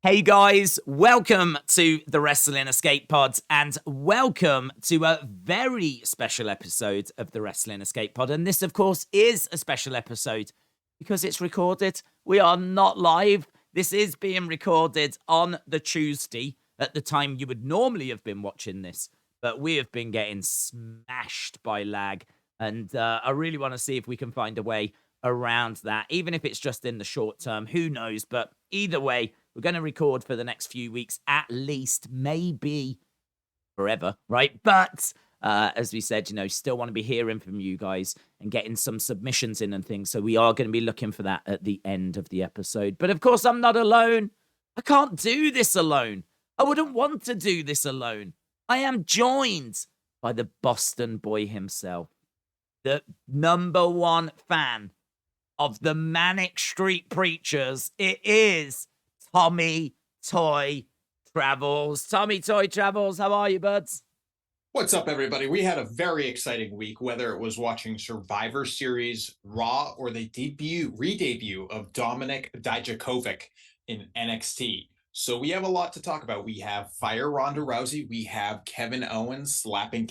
Hey guys, welcome to the Wrestling Escape Pod and welcome to a very special episode of the Wrestling Escape Pod. And this, of course, is a special episode because it's recorded. We are not live. This is being recorded on the Tuesday at the time you would normally have been watching this. But we have been getting smashed by lag. And I really want to see if we can find a way around that, even if it's just in the short term. Who knows? But either way, we're going to record for the next few weeks, at least, maybe forever, right? But as we said, still want to be hearing from you guys and getting some submissions in and things. So we are going to be looking for that at the end of the episode. But of course, I'm not alone. I can't do this alone. I wouldn't want to do this alone. I am joined by the Boston boy himself, the #1 fan of the Manic Street Preachers. It is Tommy Toy Travels. Tommy Toy Travels, how are you, buds? What's up, everybody? We had a very exciting week, whether it was watching Survivor Series Raw or the re-debut of Dominik Dijakovic in NXT. So we have a lot to talk about. We have Fire Ronda Rousey. We have Kevin Owens slapping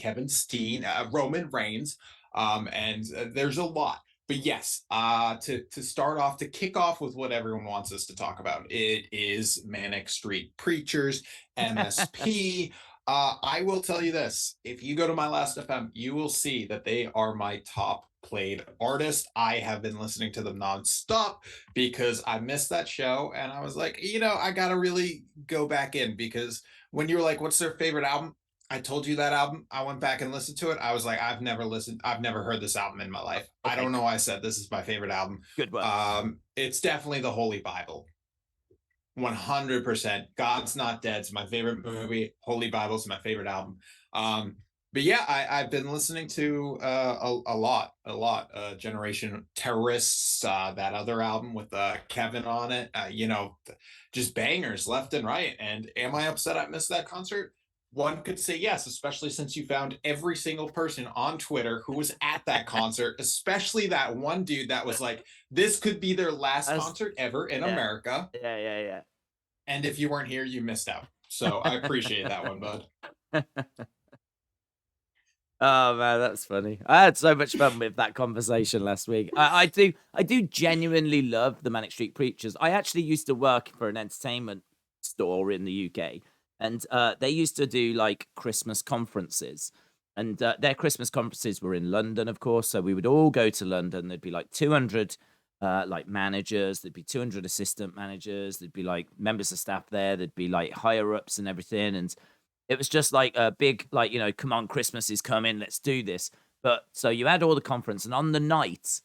Roman Reigns. And there's a lot. But yes, to start off, to kick off with what everyone wants us to talk about, it is Manic Street Preachers, MSP. I will tell you this. If you go to my last FM, you will see that they are my top played artist. I have been listening to them nonstop because I missed that show. And I was like, I got to really go back in, because when you were like, what's their favorite album? I told you that album. I went back and listened to it. I was like, I've never heard this album in my life. Okay. I don't know why I said this is my favorite album. Good one. It's definitely the Holy Bible. 100%. God's Not Dead is my favorite movie. Holy Bible is my favorite album. But yeah, I've been listening to a lot. Generation Terrorists, that other album with Kevin on it. Just bangers left and right. And am I upset I missed that concert? One could say yes, especially since you found every single person on Twitter who was at that concert, especially that one dude that was like, this could be their last concert ever in America. Yeah. And if you weren't here, you missed out. So I appreciate that one, bud. Oh man, that's funny. I had so much fun with that conversation last week. I do genuinely love the Manic Street Preachers. I actually used to work for an entertainment store in the UK. And they used to do like Christmas conferences, and their Christmas conferences were in London, of course. So we would all go to London. There'd be like 200 like managers. There'd be 200 assistant managers. There'd be like members of staff there. There'd be like higher ups and everything. And it was just like a big, like, come on, Christmas is coming. Let's do this. But so you had all the conference, and on the night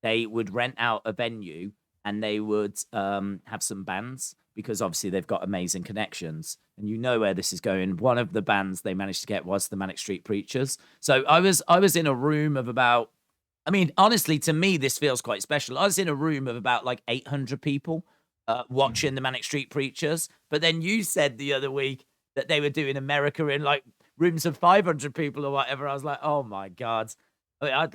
they would rent out a venue and they would have some bands, because obviously they've got amazing connections. And you know where this is going. One of the bands they managed to get was the Manic Street Preachers. So I was in a room of about, honestly, to me, this feels quite special. I was in a room of about like 800 people watching the Manic Street Preachers. But then you said the other week that they were doing America in like rooms of 500 people or whatever. I was like, oh my God. I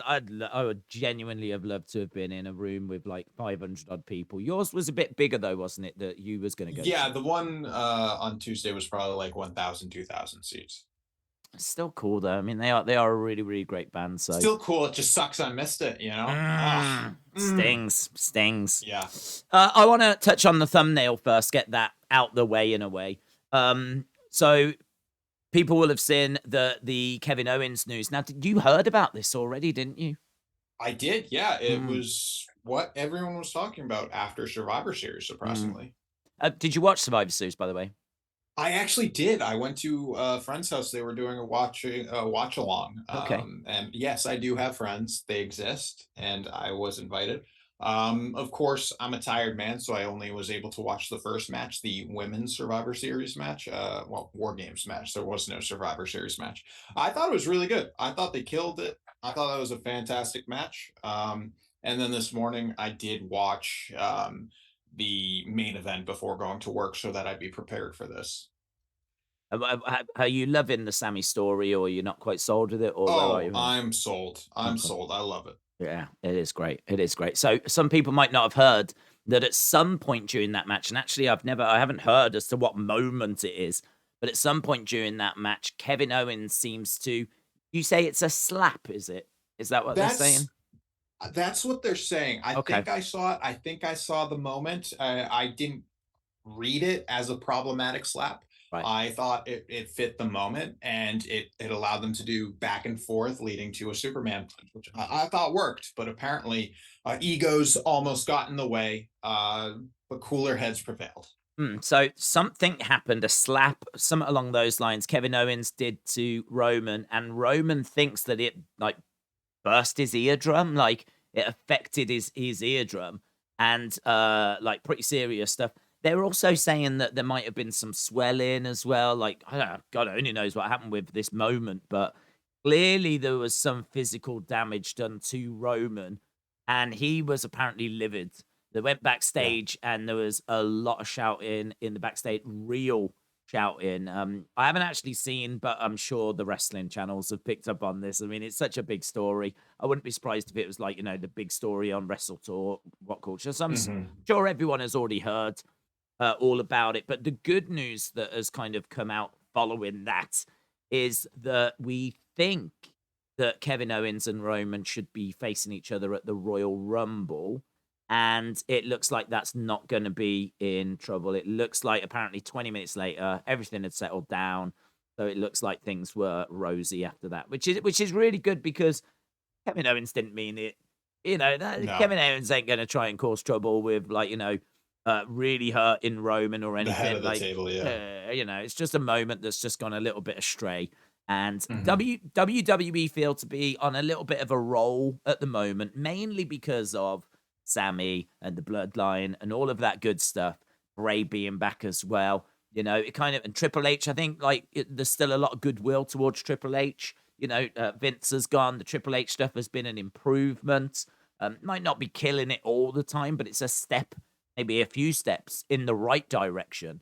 would genuinely have loved to have been in a room with like 500 odd people. Yours was a bit bigger though, wasn't it? That you was going to go. Yeah, the one on Tuesday was probably like 1,000, 2,000 seats. It's still cool though. They are a really, really great band. So still cool. It just sucks I missed it. Stings. Yeah. I want to touch on the thumbnail first. Get that out the way in a way. So people will have seen the Kevin Owens news. Now, you heard about this already, didn't you? I did, yeah. It was what everyone was talking about after Survivor Series, surprisingly. Did you watch Survivor Series, by the way? I actually did. I went to a friend's house. They were doing a watch along. Okay. And yes, I do have friends. They exist, and I was invited. Of course, I'm a tired man, so I only was able to watch the first match, the women's Survivor Series match, War Games match. There was no Survivor Series match. I thought it was really good. I thought they killed it. I thought that was a fantastic match. And then this morning I did watch the main event before going to work so that I'd be prepared for this. Are you loving the Sammy story, or you're not quite sold with it? Or I'm sold. I'm sold. I love it. Yeah, it is great. It is great. So some people might not have heard that at some point during that match, and actually I haven't heard as to what moment it is, but at some point during that match, Kevin Owens seems to, you say it's a slap, is it? Is that what they're saying? That's what they're saying. I Okay, think I saw it. I think I saw the moment. I didn't read it as a problematic slap. right. I thought it fit the moment and it allowed them to do back and forth, leading to a Superman punch, which I thought worked. But apparently, egos almost got in the way. But cooler heads prevailed. So something happened, a slap, something along those lines. Kevin Owens did to Roman, and Roman thinks that it like burst his eardrum, like it affected his eardrum, and like pretty serious stuff. They were also saying that there might have been some swelling as well. Like I don't know, God only knows what happened with this moment, but clearly there was some physical damage done to Roman, and he was apparently livid. They went Yeah. backstage, and there was a lot of shouting in the backstage, real shouting. I haven't actually seen, but I'm sure the wrestling channels have picked up on this. I mean, it's such a big story. I wouldn't be surprised if it was like, the big story on Wrestle Tour, What Culture. So Hmm. sure everyone has already heard all about it. But the good news that has kind of come out following that is that we think that Kevin Owens and Roman should be facing each other at the Royal Rumble. And it looks like that's not going to be in trouble. It looks like apparently 20 minutes later, everything had settled down. So it looks like things were rosy after that, which is really good because Kevin Owens didn't mean it. No, Kevin Owens ain't going to try and cause trouble with really hurting Roman or the head anything. of the table. Yeah. It's just a moment that's just gone a little bit astray. And Hmm. WWE feel to be on a little bit of a roll at the moment, mainly because of Sammy and the bloodline and all of that good stuff. Bray being back as well. It kind of, and Triple H, I think there's still a lot of goodwill towards Triple H. Vince has gone. The Triple H stuff has been an improvement. Might not be killing it all the time, but it's a step, maybe a few steps in the right direction.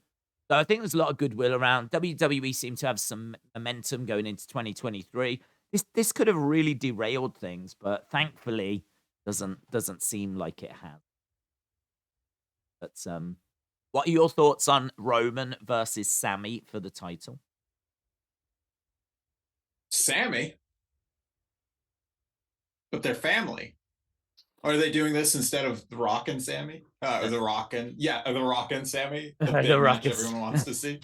So I think there's a lot of goodwill around. WWE seem to have some momentum going into 2023. This could have really derailed things, but thankfully doesn't seem like it has. But what are your thoughts on Roman versus Sammy for the title? Sammy, but they're family. Are they doing this instead of The Rock and Sammy? Uh, The Rock and yeah, The Rock and Sammy, the the big match Rockets. everyone wants to see.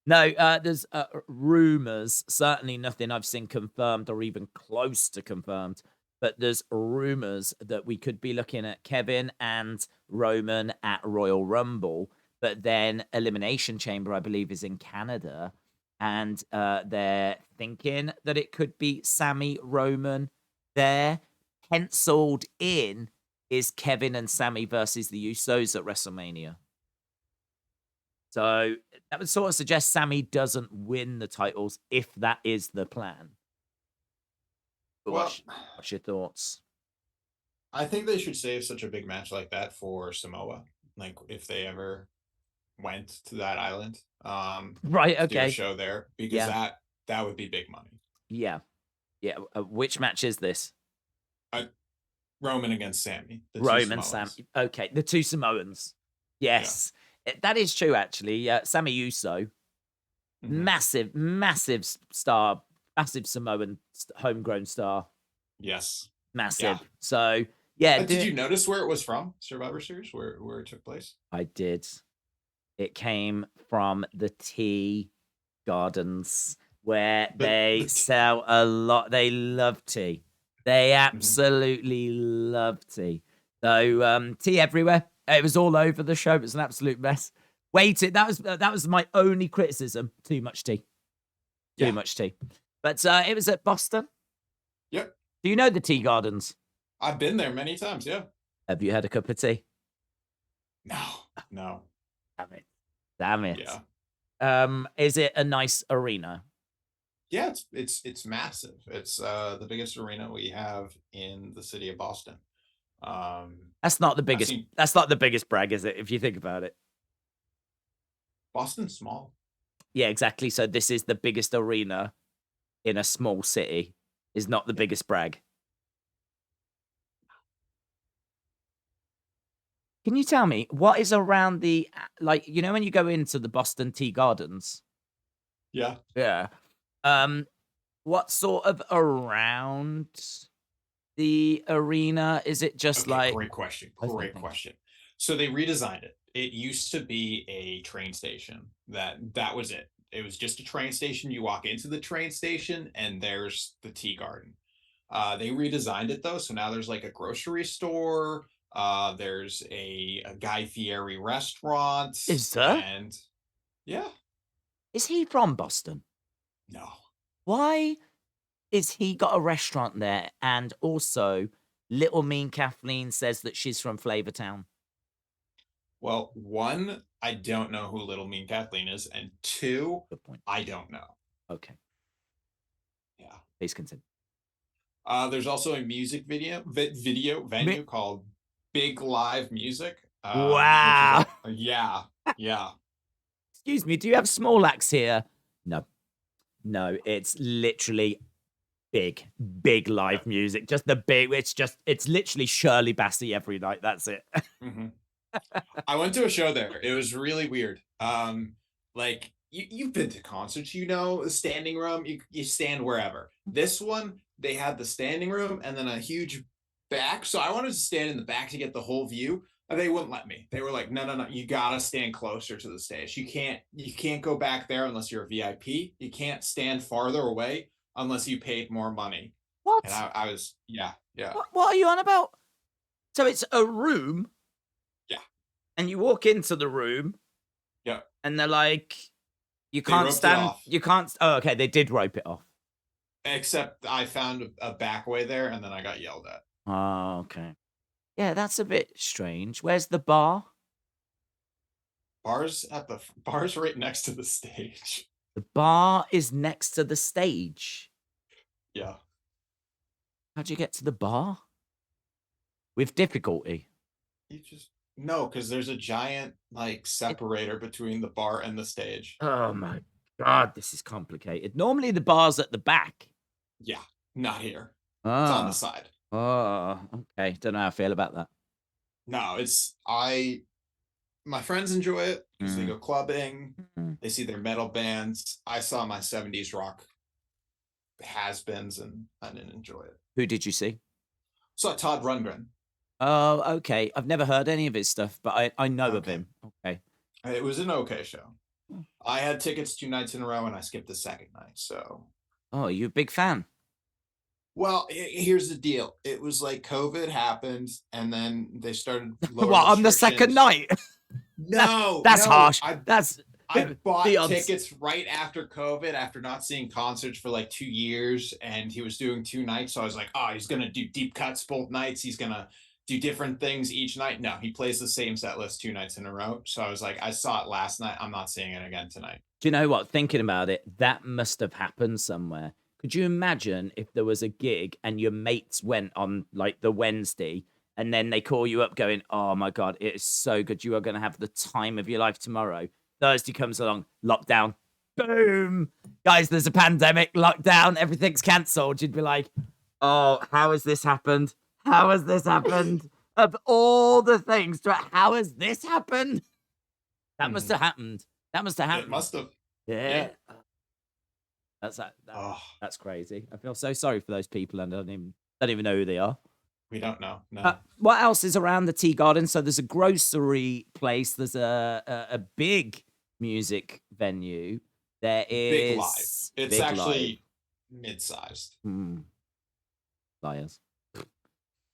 No, there's rumors. Certainly nothing I've seen confirmed or even close to confirmed. But there's rumors that we could be looking at Kevin and Roman at Royal Rumble, but then Elimination Chamber, I believe, is in Canada, and they're thinking that it could be Sammy Roman there. Penciled in is Kevin and Sammy versus the Usos at WrestleMania. So that would sort of suggest Sammy doesn't win the titles if that is the plan. But Well, what's your thoughts? I think they should save such a big match like that for Samoa. Like if they ever went to that island, Right. to do a Okay. show there, because Yeah. that would be big money. Yeah. Yeah. Which match is this? Uh, Roman against Sammy, the two Roman, Sam. Samoans. Okay. The two Samoans. Yeah. Yes. That is true, actually. Sammy Uso, Hmm. massive, massive star, massive Samoan homegrown star. Yes. Yeah. Massive. So, yeah, Did you notice where it was from? Survivor Series, where it took place? I did. It came from the tea gardens where they The sell a lot. They love tea. They Mhm. absolutely love tea. So tea everywhere. It was all over the show. It was an absolute mess. Waited. That was my only criticism. Too much tea. Too Yeah. much tea. But it was at Boston. Yep. Do you know the tea gardens? I've been there many times. Yeah. Have you had a cup of tea? No. No. Damn it. Damn it. Yeah. Is it a nice arena? Yeah, it's massive. It's the biggest arena we have in the city of Boston. That's not the I've biggest. seen That's not the biggest brag, is it? If you think about it. Boston small. Yeah, exactly. So this is the biggest arena in a small city. Is not the Yeah. biggest brag. Can you tell me what is around the like? You know when you go into the Boston Tea Gardens? Yeah. Yeah. Um, what sort of around the arena is it? Just Okay, like great question. okay, Great thank you. question. So they redesigned it. It used to be a train station. That was it. It was just a train station. You walk into the train station and there's the tea garden. They redesigned it though, so now there's like a grocery store. There's a Guy Fieri restaurant, Is there? and yeah, Is he from Boston? no. Why is he got a restaurant there? And also, Little Mean Kathleen says that she's from Flavortown. Well, one, I don't know who Little Mean Kathleen is, and two, Good point. I don't know. Okay, Yeah. please continue. There's also a music video Me- venue called Big Live Music, which is Wow. all yeah, yeah. Excuse me, do you have small acts here? No. No, it's literally big Yeah. live music. Just the big, it's literally Shirley Bassey every night. That's it. Mhm. I went to a show there. It was really weird. Like you've been to concerts, you know, the standing room, you stand wherever. This one, they had the standing room and then a huge back. So I wanted to stand in the back to get the whole view. And they wouldn't let me. They were like, no, no, no, you gotta stand closer to the stage. You can't go back there unless you're a VIP. You can't stand farther away unless you paid more money. And What? I was, yeah, yeah, What are you on about? So it's a room, yeah, and you walk into the room, yeah. and they're like, you They can't roped it stand, off. you can't. Oh, okay, they did rope it off. Except I found a back way there and then I got yelled at. Oh, okay. Yeah, that's a bit strange. Where's the bar? Bars right next to the stage. The bar is next to the stage. Yeah. How'd you get to the bar? With difficulty. You just no, because there's a giant like It, separator between the bar and the stage. oh my God, this is complicated. Normally the bar's at the back. Yeah, not here. It's on the Ah, side. oh, okay. Don't know how I feel about that. No, it's I my friends enjoy it because they Mm, go clubbing, mm. they see their metal bands. I saw my 70s rock has-beens and I didn't enjoy it. Who did you see? Saw Todd Rundgren. Oh, okay. I've never heard any of his stuff, but I know of Okay. him. Okay. It was an okay show. Hmm. I had tickets 2 nights in a row and I skipped the second night. So, Oh, you a big fan? well, here's the deal. It was like COVID happened and then they started lower What on the second restrictions. night? No, That's no. harsh. That's I the bought odds. tickets right after COVID after not seeing concerts for like 2 years and he was doing 2 nights. So I was like, oh, he's gonna do deep cuts both nights. He's gonna do different things each night. No, he plays the same set list 2 nights in a row. So I was like, I saw it last night. I'm not seeing it again tonight. Do you know what? Thinking about it, that must have happened somewhere. Could you imagine if there was a gig and your mates went on like the Wednesday and then they call you up going, oh my God, it is so good. You are going to have the time of your life tomorrow. Thursday comes along, lockdown, boom. Guys, there's a pandemic, lockdown, everything's cancelled. You'd be like, oh, how has this happened? How has this happened? Of all the things, how has this happened? That must have happened. That must have It happened. must have. Yeah. Yeah. Oh, That's crazy. I feel so sorry for those people and I don't even know who they are. we don't know. No. What else is around the tea garden? So there's a grocery place. There's a big music venue. There Big Live. is It's Big Live. actually mid-sized. Liars.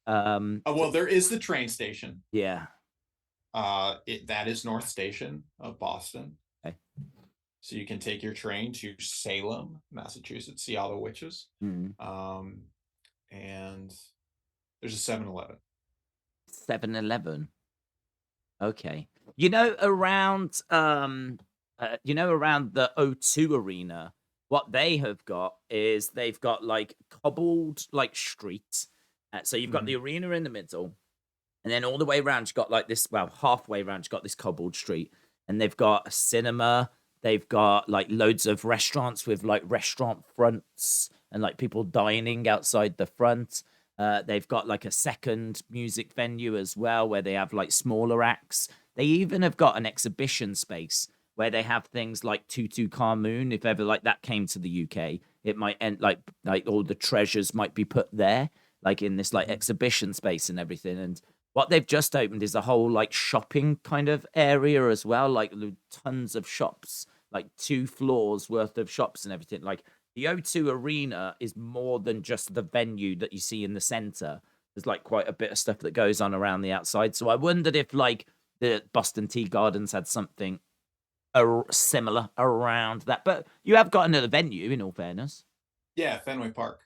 Well, there is the train station. Yeah. That is North Station of Boston. Okay. So you can take your train to Salem, Massachusetts, see all the witches. Mm. And there's a 7-Eleven. 7-Eleven. Okay. Around around the O2 arena, what they have got is they've got like cobbled like streets. So you've got the arena in the middle, and then all the way around you've got like this, well, halfway around you've got this cobbled street, and they've got a cinema, they've got like loads of restaurants with like restaurant fronts and like people dining outside the front. They've got like a second music venue as well where they have like smaller acts. They even have got an exhibition space where they have things like Tutu Car Moon. If ever like that came to the UK, it might end like all the treasures might be put there, like in this like Mhm. exhibition space and everything. And what they've just opened is a whole like shopping kind of area as well, like tons of shops, like 2 floors worth of shops and everything. Like the O2 Arena is more than just the venue that you see in the center. There's like quite a bit of stuff that goes on around the outside. So I wondered if like the Boston Tea Gardens had something similar around that. But you have got another venue, in all fairness. Yeah, Fenway Park.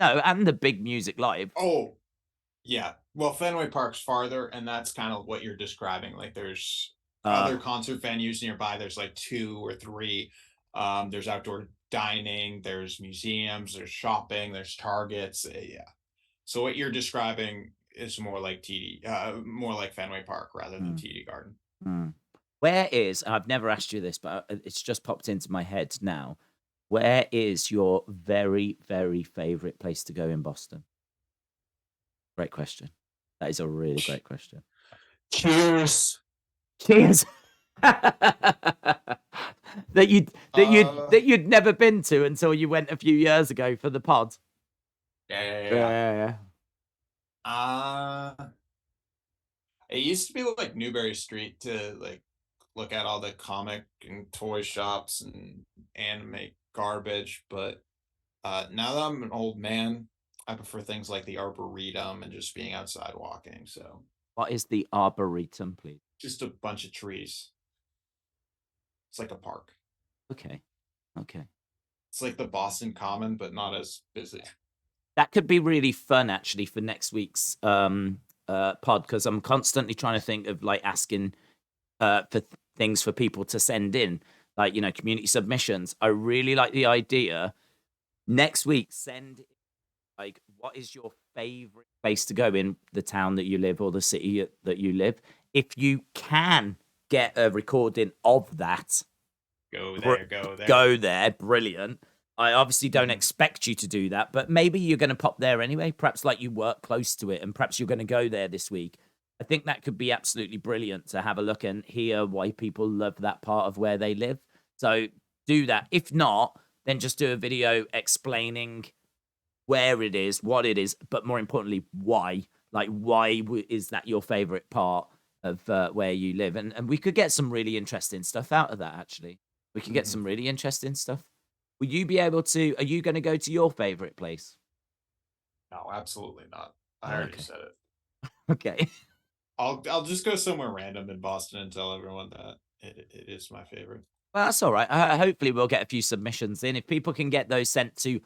No, and the big music live. Oh, yeah. Well, Fenway Park's farther, and that's kind of what you're describing. Like, there's Uh, other concert venues nearby. There's like 2 or 3. There's outdoor dining. There's museums. There's shopping. There's Targets. Yeah. So what you're describing is more like more like Fenway Park rather than mm, TD Garden. mm. Where is, I've never asked you this, but it's just popped into my head now. Where is your very, very favorite place to go in Boston? Great question. That is a really great question. Cheers. Cheers. that you that you'd Uh, that you'd never been to until you went a few years ago for the pod. yeah, yeah, yeah. Yeah. It used to be like Newberry Street to like look at all the comic and toy shops and anime garbage, but now that I'm an old man, I prefer things like the Arboretum and just being outside walking. So What is the Arboretum, please? just a bunch of trees. It's like a park. Okay. Okay. It's like the Boston Common, but not as busy. That could be really fun actually for next week's pod because I'm constantly trying to think of like asking for things for people to send in, like community submissions. I really like the idea. Next week, send like what is your favorite place to go in the town that you live or the city that you live. If you can get a recording of that, Go br- there, go there. go there, brilliant. I obviously don't Mhm. expect you to do that, but maybe you're going to pop there anyway. Perhaps like you work close to it, and perhaps you're going to go there this week. I think that could be absolutely brilliant to have a look and hear why people love that part of where they live. So do that. If not, then just do a video explaining where it is, what it is, but more importantly, why. Like, why is that your favorite part of where you live? And we could get some really interesting stuff out of that. Actually, we could get Mhm. some really interesting stuff. Will you be able to? Are you going to go to your favorite place? No, absolutely not. I Oh, already okay, said it. okay. I'll just go somewhere random in Boston and tell everyone that it is my favorite. Well, that's all right. Hopefully, we'll get a few submissions in. If people can get those sent to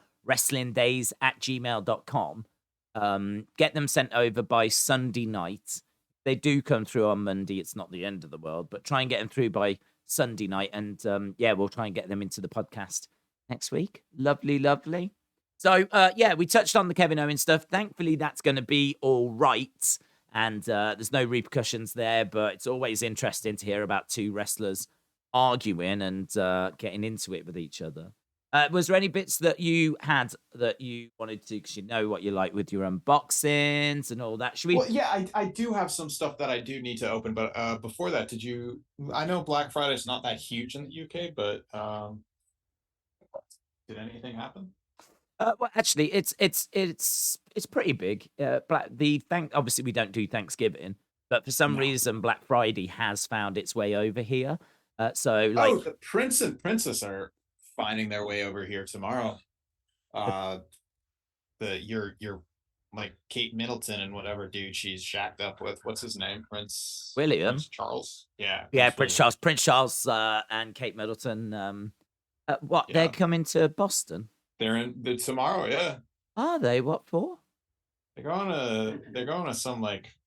wrestlingdays@gmail.com, get them sent over by Sunday night. They do come through on Monday. It's not the end of the world, but try and get them through by Sunday night. And yeah, we'll try and get them into the podcast next week. Lovely, lovely. So yeah, we touched on the Kevin Owens stuff. Thankfully, that's going to be all right. And there's no repercussions there, but it's always interesting to hear about 2 wrestlers arguing and getting into it with each other. Was there any bits that you had that you wanted to, because you know what you like with your unboxings and all that? Should we? Well, yeah, I do have some stuff that I do need to open, but before that, did you? I know Black Friday is not that huge in the UK, but did anything happen? Well, actually, it's pretty big. Obviously we don't do Thanksgiving, but for some No. reason Black Friday has found its way over here. So Oh, like the Prince and Princess are finding their way over here tomorrow. the Uh, the your like Kate Middleton and whatever dude she's shacked up with. What's his name? William, Prince Charles. Yeah, yeah, Prince Prince William. Charles, and Kate Middleton. What they're Yeah, coming to Boston? they're in the tomorrow. Yeah, Are they? What for? they're going to some like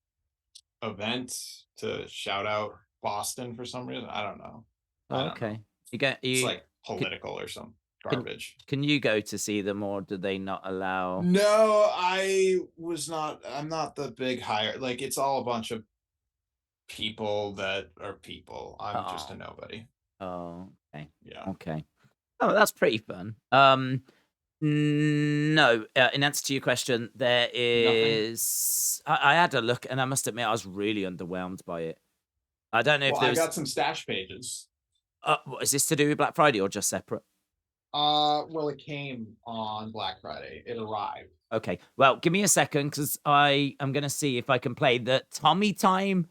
event to shout out Boston for some reason. I don't know. I Oh, don't know. okay. You get It's you like can, political or some can garbage. can you go to see them, or do they not allow? No, I'm not the big hire. Like it's all a bunch of people that are people. I'm just a Oh, nobody. oh, okay, Yeah. okay. Oh, that's pretty fun. No, in answer to your question, there Nothing? is. I had a look, and I must admit, I was really underwhelmed by it. I don't know if Well, there I was. got some stash pages. Is this to do with Black Friday or just separate? Well, it came on Black Friday. It arrived. Okay, well, give me a second because I am gonna see if I can play the Tommy Time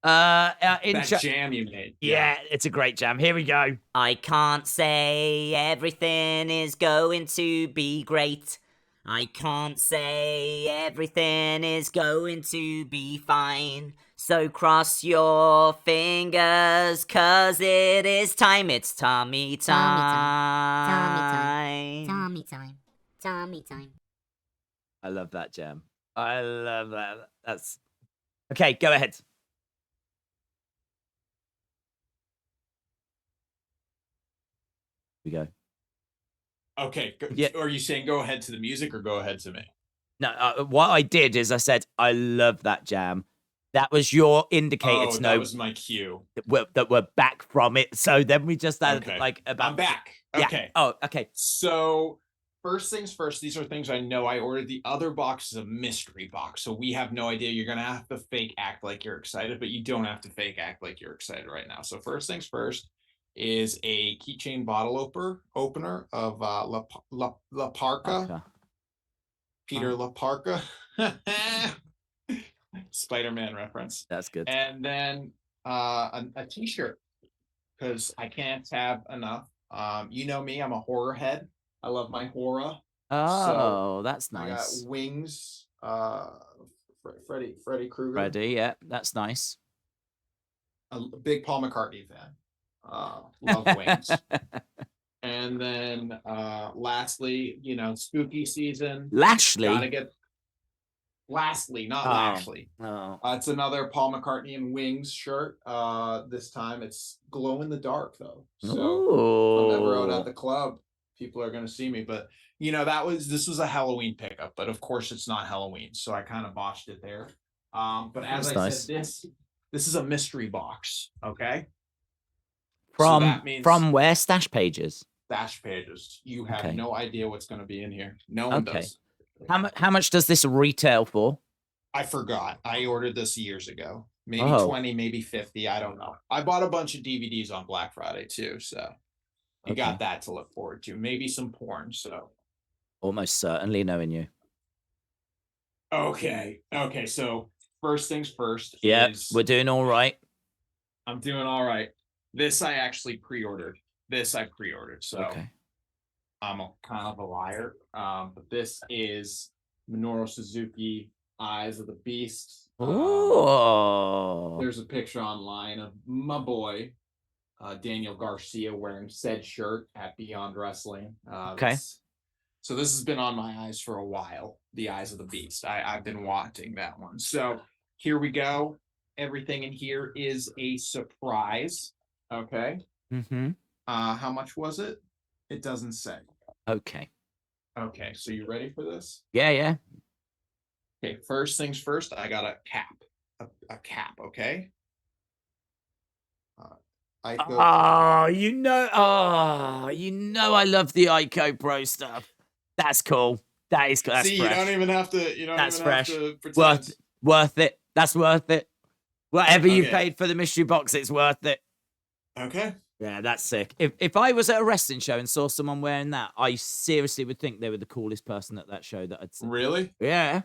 That intro. jam you made. Yeah, it's a great jam. Here we go. I can't say everything is going to be great. I can't say everything is going to be fine. So cross your fingers, cause it is time. It's Tommy time. Tommy time. Tommy time. I love that jam. I love that. That's okay. Go ahead. We go. Okay. Yeah. Are you saying go ahead to the music or go ahead to me? No, what I did is I said I love that jam. That was your indicator to know that was my cue. that we're back from it. So then we just had Okay. like about. I'm back. Yeah. Okay. Oh, okay. So first things first, these are things I know. I ordered. The other box is a mystery box, so we have no idea. You're gonna have to fake act like you're excited, but you don't have to fake act like you're excited right now. So first things first is a keychain bottle opener of La Parca. Okay. Peter La Parca. Spider-Man reference. That's good. And then a t-shirt, because I can't have enough. You know me, I'm a horror head. I love my horror. Oh, that's I got nice. Wings, Freddy Krueger. Freddy, yeah, that's nice. A big Paul McCartney fan. Love Wings. And then lastly, spooky season. Lashley. Gotta get Lastly, not Lashley. Oh. It's another Paul McCartney and Wings shirt. This time it's glow in the dark though. So I'm never out at the club, people are gonna see me. But this was a Halloween pickup, but of course it's not Halloween, so I kind of botched it there. But as That's I nice. said, this is a mystery box, okay? From so that means from where? Stash pages. Stash pages. You have Okay. no idea what's going to be in here. No one does. How much does this retail for? I forgot. I ordered this years ago. Maybe 20, maybe 50. I don't know. I bought a bunch of DVDs on Black Friday too, so you got that to look forward to. Maybe some porn. So almost certainly knowing you. Okay. So first things first. Yeah, we're doing all right. I'm doing all right. This I actually pre-ordered. So I'm kind of a liar. But this is Minoru Suzuki, Eyes of the Beast. There's a picture online of my boy, Daniel Garcia, wearing said shirt at Beyond Wrestling. So this has been on my eyes for a while. The Eyes of the Beast. I've been wanting that one. So here we go. Everything in here is a surprise. Okay. Mm-hmm. How much was it? It doesn't say. Okay. So you ready for this? Yeah. Okay. First things first. I got a cap. A cap. Okay. I love the Ico Pro stuff. That's cool. That is cool. That's fresh. You don't even have to. That's fresh. Have to pretend. Worth it. That's worth it. Whatever you paid for the mystery box, it's worth it. Okay. Yeah, that's sick. If I was at a wrestling show and saw someone wearing that, I seriously would think they were the coolest person at that show that I'd seen. Really? Yeah.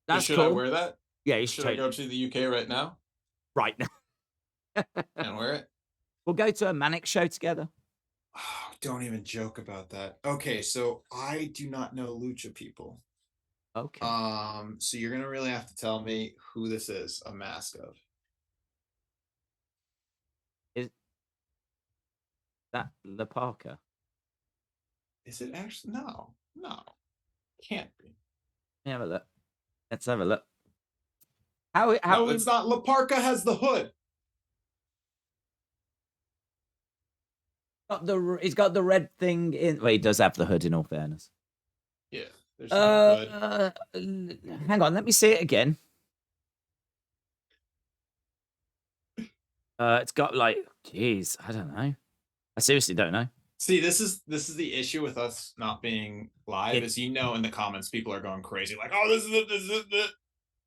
That's should cool. I wear that? Yeah, you should. I go to the UK right now? Right now. And wear it? We'll go to a Manic show together. Oh, don't even joke about that. Okay, so I do not know lucha people. Okay. So you're gonna really have to tell me who this is a mask of. Is that La Parca? Is it actually? No, can't be. Have a look. Let's have a look. No, it's not. La Parca has the hood. He's got the red thing in. Well, he does have the hood. In all fairness. Yeah. There's no hood. Hang on. Let me see it again. It's got like, geez, I don't know. I seriously don't know. See, this is the issue with us not being live. It- Is in the comments, people are going crazy, like, "Oh, this is it, this is it."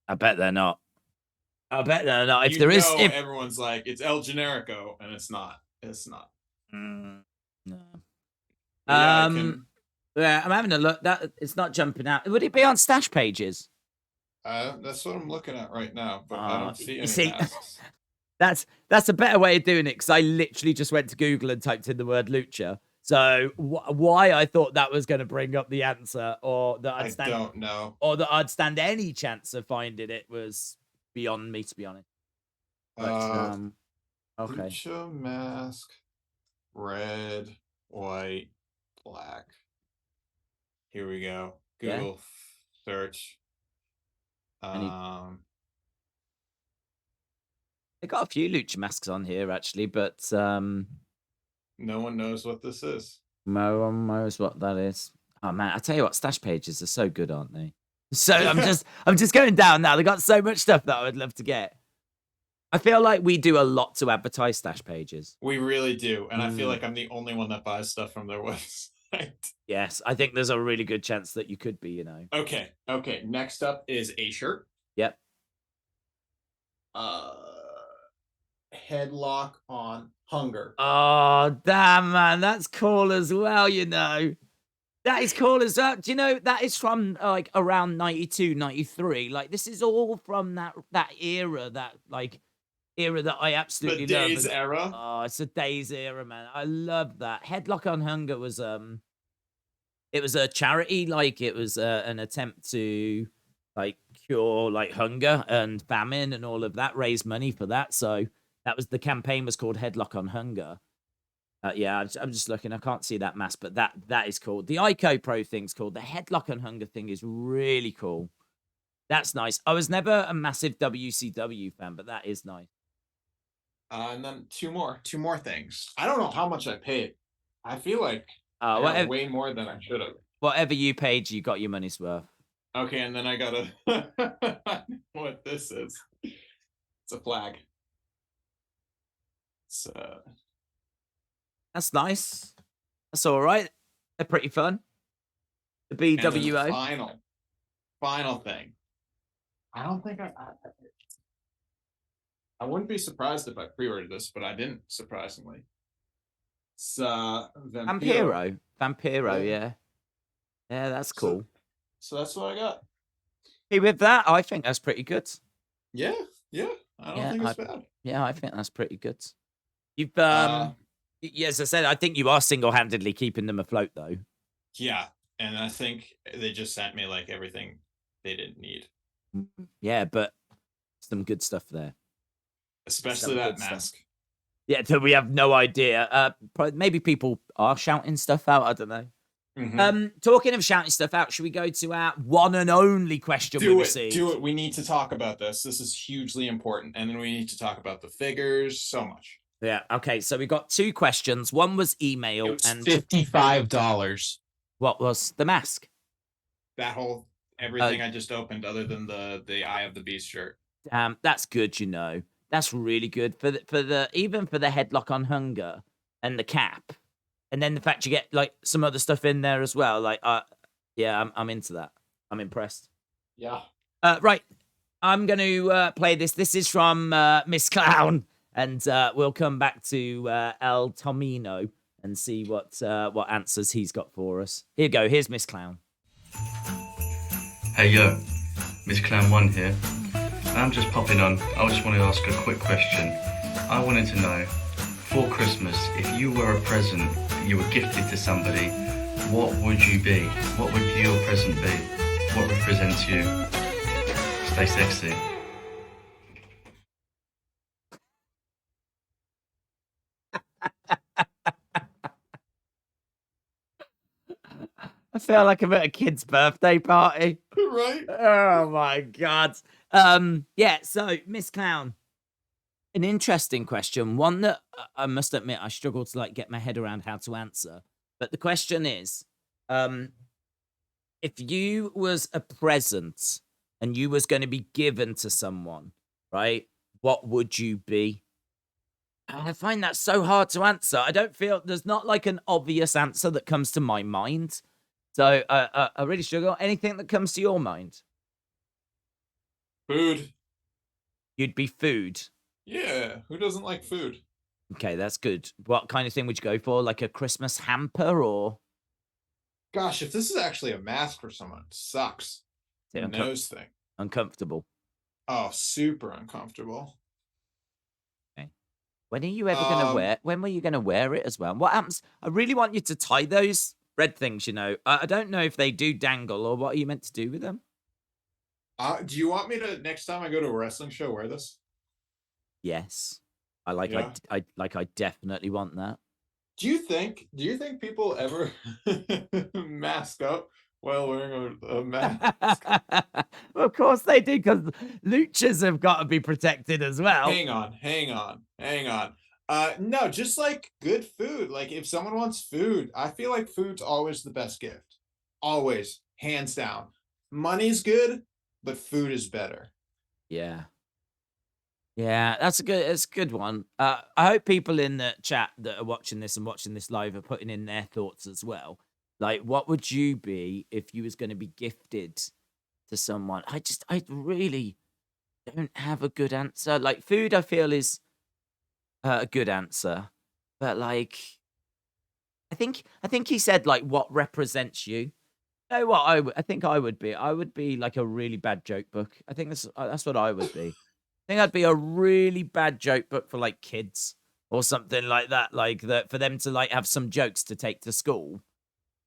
I bet they're not. I bet they're not. If You there is, know, if everyone's like, "It's El Generico," and it's not. It's not. no. But yeah, I Um, can. yeah, I'm having a look. That it's not jumping out. Would it be on stash pages? That's what I'm looking at right now, but I don't see You any see, masks. that's a better way of doing it because I literally just went to Google and typed in the word lucha. So why I thought that was going to bring up the answer, or that I don't know. or that I'd stand any chance of finding it, was beyond me, to be honest. But okay, Lucha mask, red, white, black. Here we go. Yeah. Google search. Any- they got a few lucha masks on here actually, but no one knows what this is. no one knows what that is. Oh man, I tell you what, stash pages are so good, aren't they? So I'm just going down now. They got so much stuff that I would love to get. I feel like we do a lot to advertise stash pages. We really do, and I feel like I'm the only one that buys stuff from their website. Yes, I think there's a really good chance that you could be, Okay. Next up is a shirt. Yep. Headlock on hunger. Oh, damn, man. That's cool as well, That is cool as well. Do you know, that is from, like, around 92, 93. Like, this is all from that era, that I absolutely The love. Daze era. Oh, it's a Daze era, man. I love that. Headlock on Hunger was, it was a charity. Like, it was an attempt to, like, cure, like, hunger and famine and all of that, raise money for that. So the campaign was called Headlock on Hunger. Yeah, I'm just looking. I can't see that mask, but that is cool. The Ico Pro thing's cool. The Headlock on Hunger thing is really cool. That's nice. I was never a massive WCW fan, but that is nice. And then two more things. I don't know how much I paid. I feel like I got way more than I should have. Whatever you paid, you got your money's worth. Okay, and then I got what this is. It's a flag. That's nice. That's all right. They're pretty fun. The BWO. The final thing. I don't think I wouldn't be surprised if I pre-ordered this, but I didn't, surprisingly. It's Vampiro, yeah. Yeah, that's cool. So that's what I got. Hey, with that, I think that's pretty good. Yeah. I don't think it's bad. Yeah, I think that's pretty good. You've as I said, I think you are single-handedly keeping them afloat, though. Yeah, and I think they just sent me like everything they didn't need. Yeah, but some good stuff there. Especially that mask. Yeah, so we have no idea. Maybe people are shouting stuff out. I don't know. Mm-hmm. Talking of shouting stuff out, should we go to our one and only question we received? Do it. We need to talk about this. This is hugely important. And then we need to talk about the figures. So much. Yeah. Okay. So we got two questions. One was email, it was and $55. What was the mask? That whole everything I just opened, other than the Eye of the Beast shirt. That's good. That's really good for the even for the Headlock on Hunger and the cap, and then the fact you get like some other stuff in there as well. Like, yeah, I'm into that. I'm impressed. Yeah. Right. I'm going to play this. This is from Miss Clown, and we'll come back to El Tomino and see what answers he's got for us. Here you go. Here's Miss Clown. Hey, yo. Miss Clown 1 here. I'm just popping on. I just want to ask a quick question. I wanted to know, for Christmas, if you were a present you were gifted to somebody, what would you be? What would your present be? What represents you? Stay sexy. I feel like I'm at a kid's birthday party. Right? Oh my God. Yeah, so Miss Clown, an interesting question, one that I must admit I struggle to like get my head around how to answer. But the question is, if you was a present and you was going to be given to someone, right? What would you be? I find that so hard to answer. I don't feel there's not like an obvious answer that comes to my mind. So I really struggle. Anything that comes to your mind? Food. You'd be food. Yeah, who doesn't like food? Okay, that's good. What kind of thing would you go for? Like a Christmas hamper or Gosh, if this is actually a mask for someone, it sucks. is The it nose thing. uncomfortable? Oh, super uncomfortable. When are you ever gonna wear? When were you gonna wear it as well? What happens? I really want you to tie those red things. I don't know if they do dangle or what are you meant to do with them. Do you want me to next time I go to a wrestling show wear this? Yes, I like. Yeah. I like. I definitely want that. Do you think people ever mask up while wearing a mask? Of course they do, because luchas have got to be protected as well. Hang on. No, just like good food. Like if someone wants food, I feel like food's always the best gift. Always, hands down. Money's good, but food is better. Yeah. Yeah, that's a good one. I hope people in the chat that are watching this and watching this live are putting in their thoughts as well. Like, what would you be if you was going to be gifted to someone? I really don't have a good answer. Like, food, I feel is a good answer, but like, I think he said like what represents you. You know what I think I would be? I would be like a really bad joke book. I think that's what I would be. I think I'd be a really bad joke book for like kids or something like that. Like that for them to like have some jokes to take to school.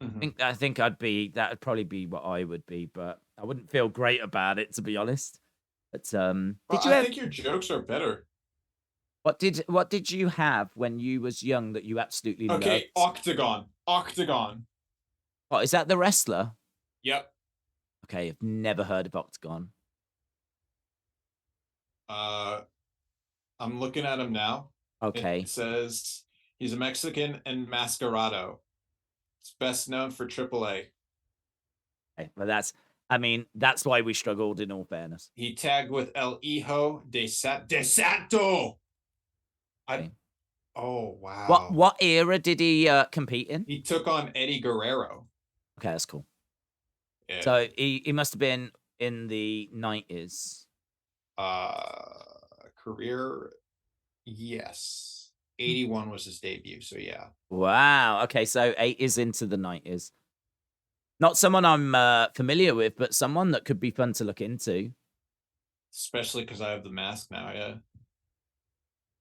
Mhm. I think that'd probably be what I would be, but I wouldn't feel great about it to be honest. But Well, did you I have think your jokes are better. what did you have when you was young that you absolutely Okay, loved? Octagon. What is that, the wrestler? Yep. Okay, I've never heard of Octagon. I'm looking at him now. Okay. It says he's a Mexican enmascarado. It's best known for AAA. Okay, well, that's why we struggled. In all fairness, He tagged with El Hijo de Santo. okay. Oh wow. What era did he compete in? He took on Eddie Guerrero. Okay, that's cool. Yeah. So he must have been in the 90s. Career, yes. 81 was his debut, so yeah. Wow. Okay, so 8 is into the 90s. Not someone I'm familiar with, but someone that could be fun to look into. Especially because I have the mask now, yeah.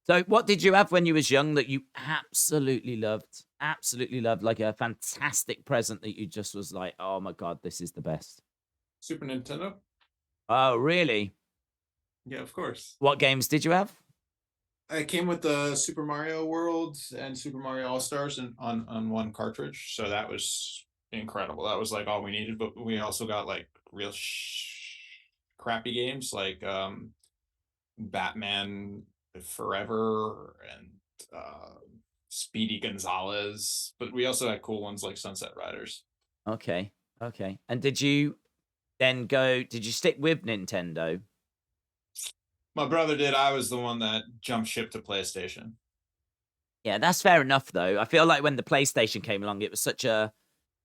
So what did you have when you was young that you absolutely loved? Absolutely loved, like a fantastic present that you just was like, oh my God, this is the best. Super Nintendo? Oh, really? Yeah, of course. What games did you have? It came with the Super Mario World and Super Mario All-Stars on one cartridge, so that was incredible. That was like all we needed, but we also got like real crappy games like Batman Forever and Speedy Gonzalez, but we also had cool ones like Sunset Riders. Okay. And did you stick with Nintendo? My brother did. I was the one that jumped ship to PlayStation. Yeah, that's fair enough, though. I feel like when the PlayStation came along, it was such a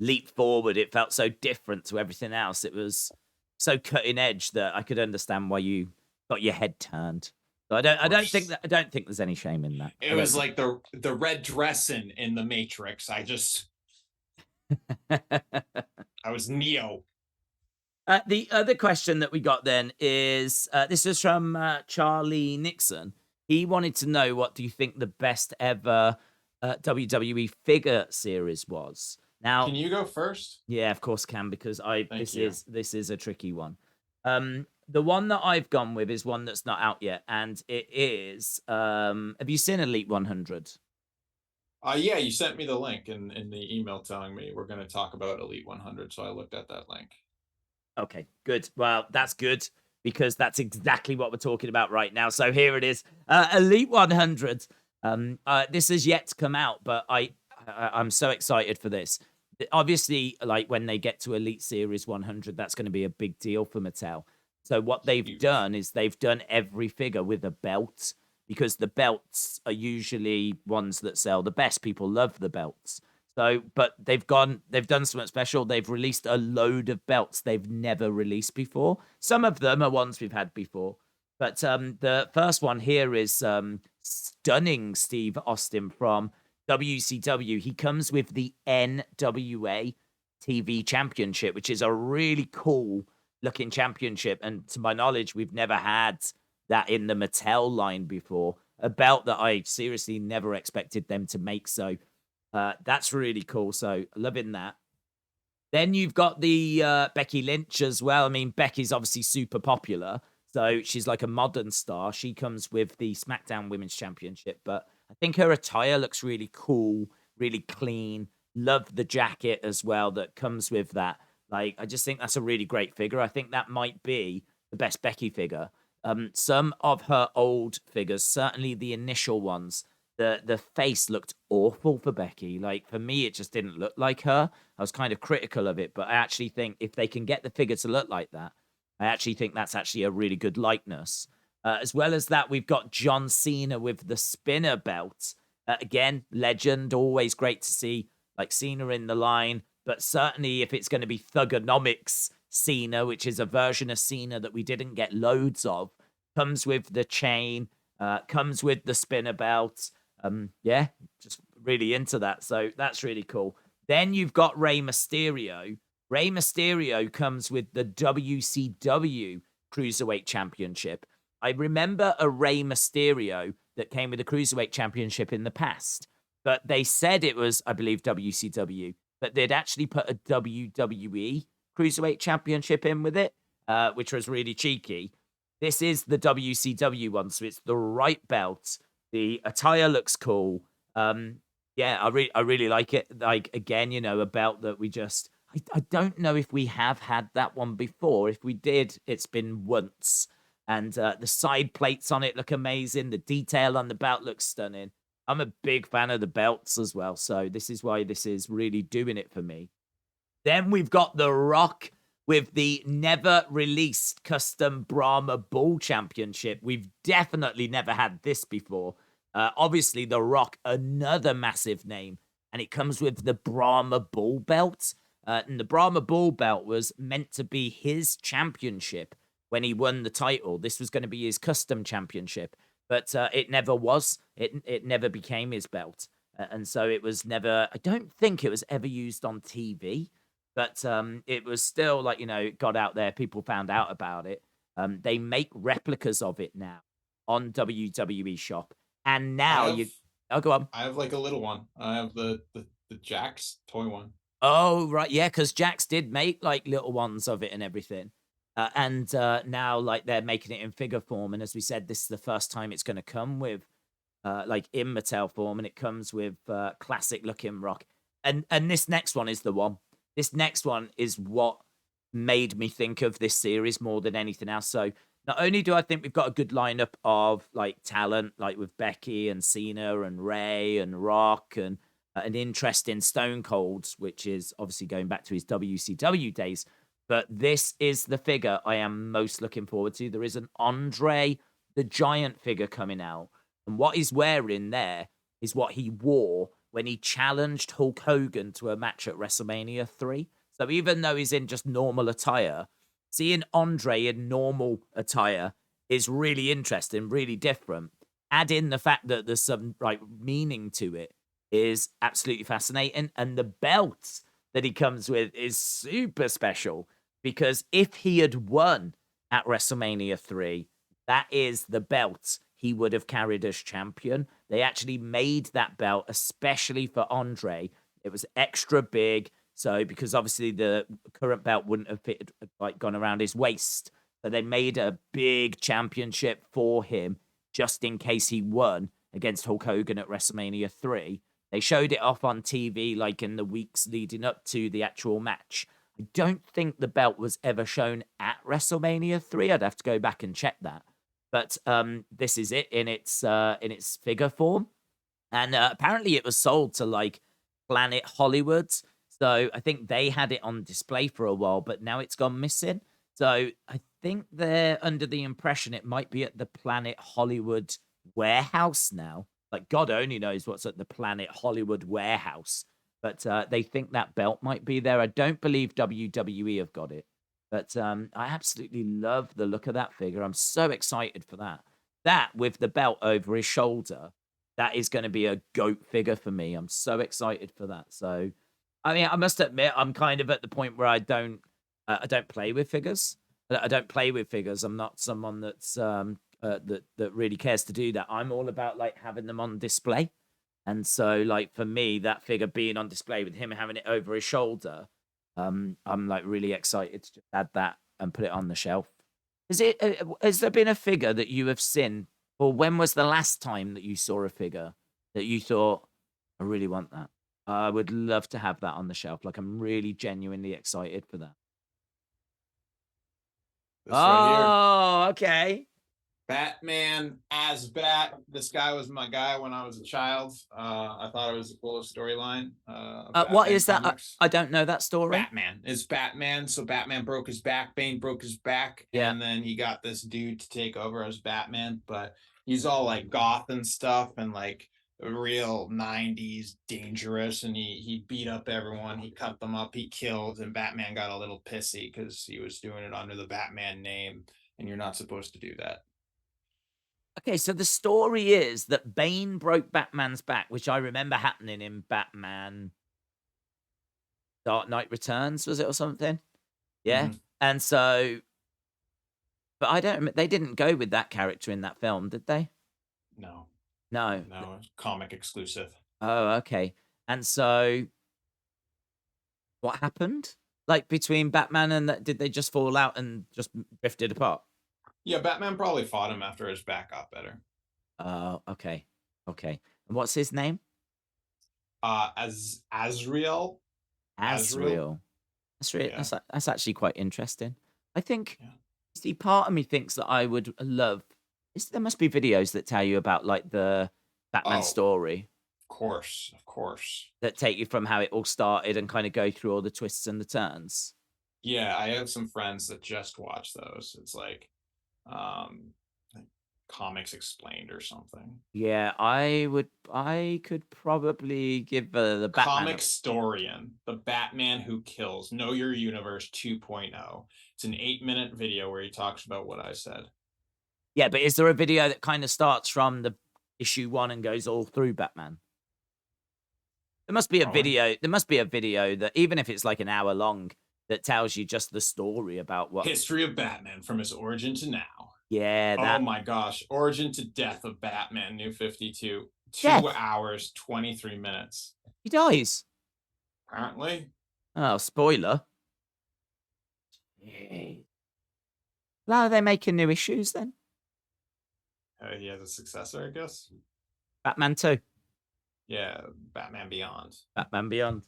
leap forward. It felt so different to everything else. It was so cutting edge that I could understand why you got your head turned. So I don't think there's any shame in that. It was like the red dress in the Matrix. I was Neo. The other question that we got then is this is from Charlie Nixon. He wanted to know, what do you think the best ever WWE figure series was? Now, Can you go first? yeah, of course can, because this you. is a tricky one. The one that I've gone with is one that's not out yet, and it is have you seen Elite 100? Yeah, you sent me the link in the email telling me we're going to talk about Elite 100, so I looked at that link. Okay, good. Well, that's good, because that's exactly what we're talking about right now. So here it is, Elite 100. This is yet to come out, but I'm so excited for this. Obviously, like when they get to Elite Series 100, that's going to be a big deal for Mattel. So what they've done is they've done every figure with a belt. because the belts are usually ones that sell the best. People love the belts. So, but they've done something special. They've released a load of belts they've never released before. Some of them are ones we've had before. But the first one here is stunning Steve Austin from WCW. He comes with the NWA TV Championship, which is a really cool looking championship. And to my knowledge, we've never had that in the Mattel line before. A belt that I seriously never expected them to make. So that's really cool. So loving that. Then you've got the Becky Lynch as well. I mean, Becky's obviously super popular. So she's like a modern star. She comes with the SmackDown Women's Championship. But I think her attire looks really cool, really clean. Love the jacket as well that comes with that. Like, I just think that's a really great figure. I think that might be the best Becky figure. Some of her old figures, certainly the initial ones, the face looked awful for Becky. Like, for me, it just didn't look like her. I was kind of critical of it, but I actually think if they can get the figure to look like that, I actually think that's actually a really good likeness. As well as that, we've got John Cena with the spinner belt. Again, legend, always great to see like Cena in the line, but certainly if it's going to be Thugonomics Cena, which is a version of Cena that we didn't get loads of, comes with the chain, comes with the spinner belt. Yeah, just really into that. So that's really cool. Then you've got Rey Mysterio. Rey Mysterio comes with the WCW Cruiserweight Championship. I remember a Rey Mysterio that came with a Cruiserweight Championship in the past, but they said it was, I believe, WCW, but they'd actually put a WWE Cruiserweight Championship in with it, which was really cheeky. This is the WCW one, so it's the right belt. The attire looks cool. Yeah, I really like it. Like, again, you know, a belt that we just... I don't know if we have had that one before. If we did, it's been once. And the side plates on it look amazing. The detail on the belt looks stunning. I'm a big fan of the belts as well. So this is why this is really doing it for me. Then we've got The Rock with the never released custom Brahma Bull Championship. We've definitely never had this before. Obviously, The Rock, another massive name. And it comes with the Brahma Bull belt. And the Brahma Bull belt was meant to be his championship when he won the title. This was going to be his custom championship, but it never was. It never became his belt. And so it was never, I don't think it was ever used on TV, but it was still like, you know, it got out there. People found out about it. They make replicas of it now on WWE Shop. And now oh, go on. I have like a little one. I have the Jax toy one. Oh, right. Yeah, because Jax did make like little ones of it and everything. And now like they're making it in figure form. And as we said, this is the first time it's going to come with like in Mattel form. And it comes with classic looking Rock. And this next one is the one. This next one is what made me think of this series more than anything else. So not only do I think we've got a good lineup of like talent, like with Becky and Cena and Ray and Rock and an interest in Stone Cold, which is obviously going back to his WCW days. But this is the figure I am most looking forward to. There is an Andre the Giant figure coming out. And what he's wearing there is what he wore when he challenged Hulk Hogan to a match at WrestleMania 3. So even though he's in just normal attire, seeing Andre in normal attire is really interesting, really different. Add in the fact that there's some like meaning to it is absolutely fascinating. And the belt that he comes with is super special because if he had won at WrestleMania 3, that is the belt he would have carried as champion. They actually made that belt especially for Andre. It was extra big. So because obviously the current belt wouldn't have fit, like gone around his waist. So they made a big championship for him just in case he won against Hulk Hogan at WrestleMania 3. They showed it off on TV like in the weeks leading up to the actual match. I don't think the belt was ever shown at WrestleMania 3. I'd have to go back and check that. But this is it in its figure form. And apparently it was sold to like Planet Hollywood. So I think they had it on display for a while, but now it's gone missing. So I think they're under the impression it might be at the Planet Hollywood warehouse now. Like God only knows what's at the Planet Hollywood warehouse, but they think that belt might be there. I don't believe WWE have got it, but I absolutely love the look of that figure. I'm so excited for that. That with the belt over his shoulder, that is going to be a goat figure for me. I'm so excited for that. So, I mean, I must admit, I'm kind of at the point where I don't play with figures. I don't play with figures. I'm not someone that's that really cares to do that. I'm all about like having them on display. And so, like for me, that figure being on display with him having it over his shoulder, I'm like really excited to just add that and put it on the shelf. Has there been a figure that you have seen, or when was the last time that you saw a figure that you thought, I really want that? I would love to have that on the shelf. Like I'm really genuinely excited for that. This right here. Oh, okay. Batman as Bat. This guy was my guy when I was a child. I thought it was the coolest storyline. What Batman is that? comics. I don't know that story. Batman is Batman. So Batman broke his back. Bane broke his back, Yeah. and then he got this dude to take over as Batman. But he's all like goth and stuff, and like real '90s dangerous. And he beat up everyone. He cut them up. He killed, and Batman got a little pissy because he was doing it under the Batman name, and you're not supposed to do that. Okay, so the story is that Bane broke Batman's back, which I remember happening in Batman Dark Knight Returns, was it, or something? Yeah. Mhm. And so, but I don't, they didn't go with that character in that film, did they? No, No. no, it's comic exclusive. Oh, okay. And so, what happened? Like between Batman and that, did they just fall out and just drifted apart? Yeah, Batman probably fought him after his back got better. Oh, okay. Okay. And what's his name? As Azrael. Azrael. That's really, Yeah. that's actually quite interesting. I think, Yeah. see, part of me thinks that I would love. There must be videos that tell you about like the Batman Oh. story Of course. that take you from how it all started and kind of go through all the twists and the turns. Yeah, I have some friends that just watch those. It's like comics explained or something. Yeah, I could probably give the Batman. Comic Storian, the Batman Who Kills, Know Your Universe 2.0. It's an 8-minute video where he talks about what I said. Yeah, but is there a video that kind of starts from the issue 1 and goes all through Batman? There must be a Probably. video. There must be a video that, even if it's like an hour long, that tells you just the story about what History of Batman from his origin to now. Yeah, that. Oh my gosh. Origin to death of Batman, New 52. 2 Death? hours, 23 minutes. He dies. Apparently. Oh, spoiler. Jeez. Well, are they making new issues then? He has a successor, I guess. Batman 2. Yeah, Batman Beyond. Batman Beyond.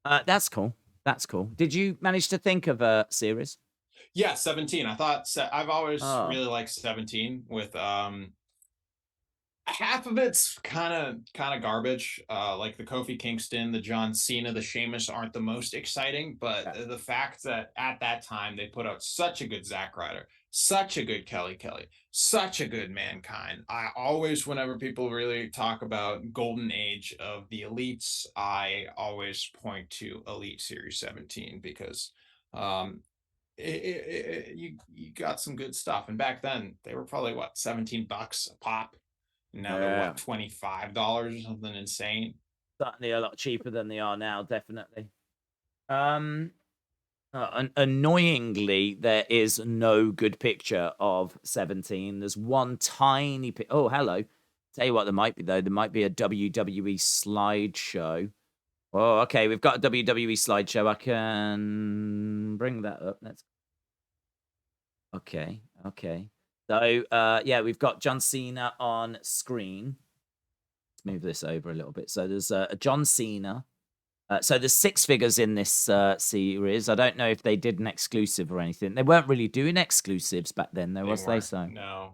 That's cool. That's cool. Did you manage to think of a series? Yeah, 17. I thought I've always Oh. really liked 17 with half of it's kind of garbage. Like the Kofi Kingston, the John Cena, the Sheamus aren't the most exciting, but Yeah. the fact that at that time they put out such a good Zack Ryder, such a good Kelly, such a good Mankind. I always, whenever people really talk about golden age of the elites, I always point to Elite Series 17 because you got some good stuff. And back then they were probably what, $17 a pop. Now they're what, $25 or something insane. Certainly a lot cheaper than they are now, definitely. Annoyingly, there is no good picture of 17. There's one tiny oh, hello. Tell you what, there might be though. There might be a WWE slideshow. Oh, okay. We've got a WWE slideshow. I can bring that up. Okay. So, yeah, we've got John Cena on screen. Let's move this over a little bit. So there's a John Cena. So there's 6 figures in this series. I don't know if they did an exclusive or anything. They weren't really doing exclusives back then, though, was they? weren't, So no.